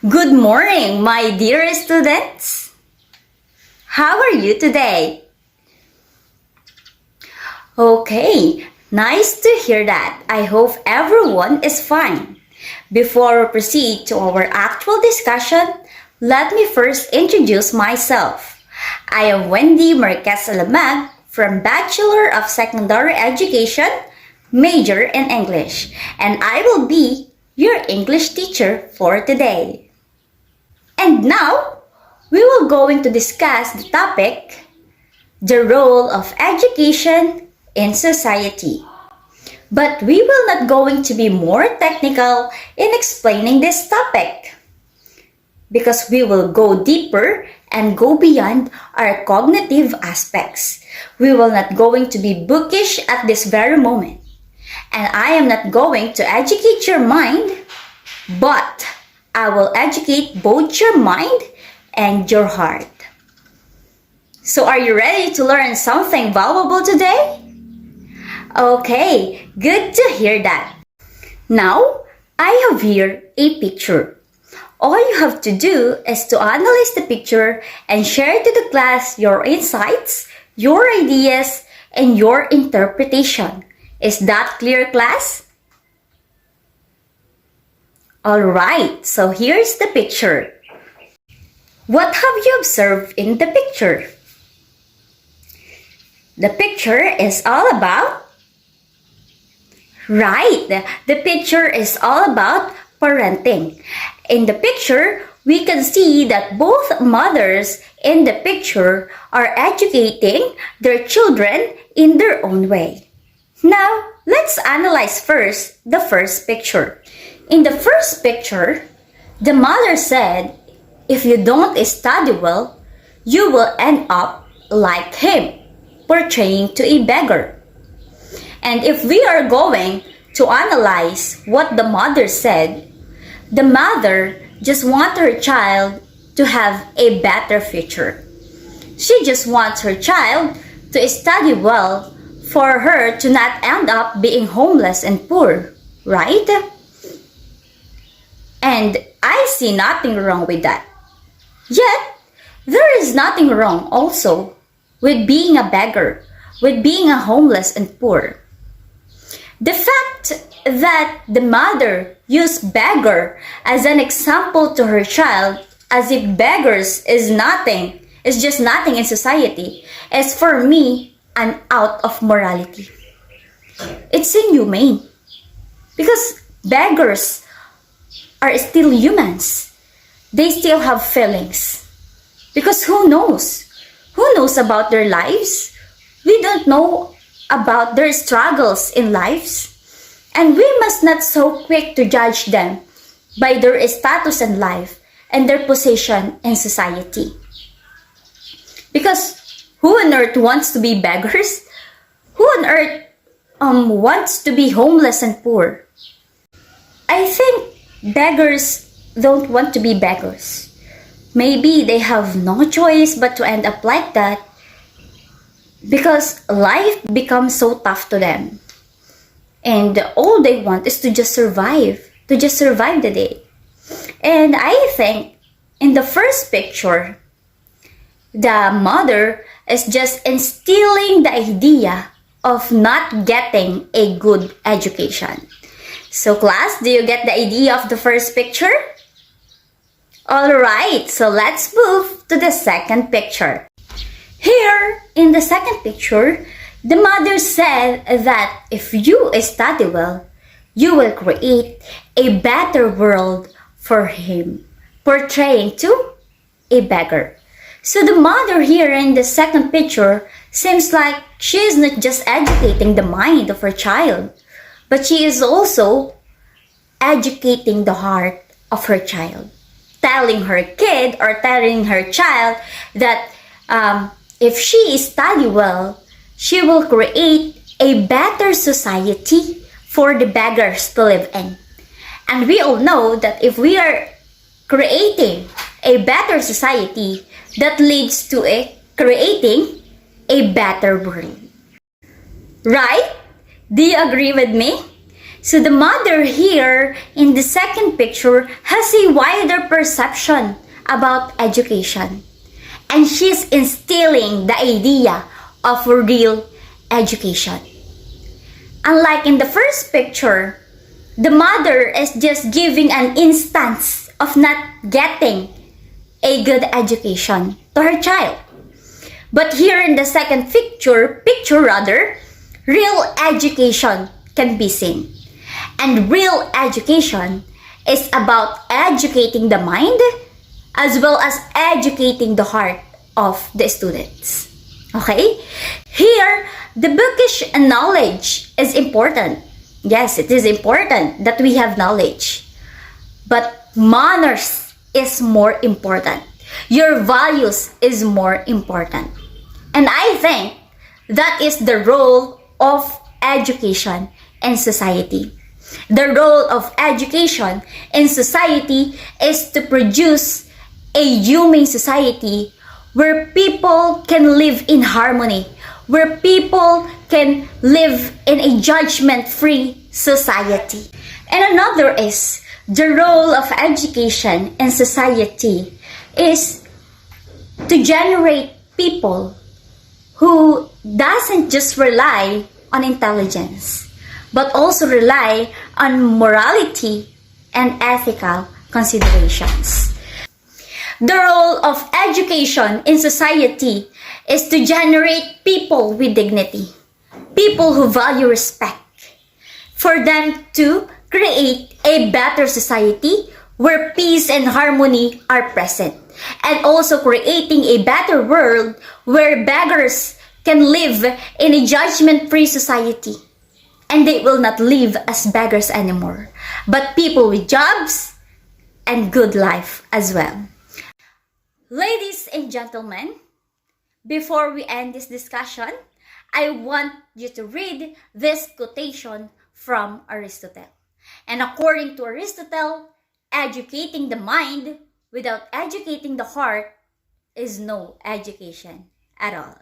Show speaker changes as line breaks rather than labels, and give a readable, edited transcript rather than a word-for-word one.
Good morning, my dear students. How are you today? Okay, nice to hear that. I hope everyone is fine. Before we proceed to our actual discussion, let me first introduce myself. I am Wendy F-Alamag from Bachelor of Secondary Education, major in English, and I will be your English teacher for today. And now, we will going to discuss the topic, the role of education in society. But we will not going to be more technical in explaining this topic because we will go deeper and go beyond our cognitive aspects. We will not going to be bookish at this very moment. And I am not going to educate your mind, but I will educate both your mind and your heart. So are you ready to learn something valuable today? Okay, good to hear that. Now, I have here a picture. All you have to do is to analyze the picture and share to the class your insights, your ideas, and your interpretation. Is that clear, class? Alright, so here's the picture. What have you observed in the picture? The picture is all about... Right, the picture is all about parenting. In the picture, we can see that both mothers in the picture are educating their children in their own way. Now, let's analyze first the first picture. In the first picture, the mother said, if you don't study well, you will end up like him, portraying to a beggar. And if we are going to analyze what the mother said, the mother just wants her child to have a better future. She just wants her child to study well for her to not end up being homeless and poor, right? And I see nothing wrong with that. Yet, there is nothing wrong also with being a beggar, with being a homeless and poor. The fact that the mother used beggar as an example to her child, as if beggars is just nothing in society, is for me an out of morality. It's inhumane. Because beggars are still humans. They still have feelings. Because who knows? Who knows about their lives? We don't know about their struggles in lives. And we must not so quick to judge them by their status in life and their position in society. Because who on earth wants to be beggars? Who on earth wants to be homeless and poor? I think beggars don't want to be beggars. Maybe they have no choice but to end up like that because life becomes so tough to them. And all they want is to just survive the day. And I think in the first picture, the mother is just instilling the idea of not getting a good education. So class, do you get the idea of the first picture? Alright, so let's move to the second picture. Here, in the second picture, the mother said that if you study well, you will create a better world for him, portraying to a beggar. So the mother here in the second picture seems like she is not just educating the mind of her child, but she is also educating the heart of her child, telling her kid or telling her child that if she study well, she will create a better society for the beggars to live in. And we all know that if we are creating a better society, that leads to creating a better world. Right? Do you agree with me? So the mother here in the second picture has a wider perception about education. And she's instilling the idea of real education. Unlike in the first picture, the mother is just giving an instance of not getting a good education to her child. But here in the second picture, real education can be seen. And real education is about educating the mind as well as educating the heart of the students. Okay? Here, the bookish knowledge is important. Yes, it is important that we have knowledge. But manners is more important. Your values is more important. And I think that is the role of education in society. The role of education in society is to produce a humane society where people can live in harmony, where people can live in a judgment-free society. And another is the role of education in society is to generate people who doesn't just rely on intelligence, but also rely on morality and ethical considerations. The role of education in society is to generate people with dignity, people who value respect, for them to create a better society where peace and harmony are present, and also creating a better world where beggars can live in a judgment-free society. And they will not live as beggars anymore, but people with jobs and good life as well. Ladies and gentlemen, before we end this discussion, I want you to read this quotation from Aristotle. And according to Aristotle, educating the mind without educating the heart is no education at all.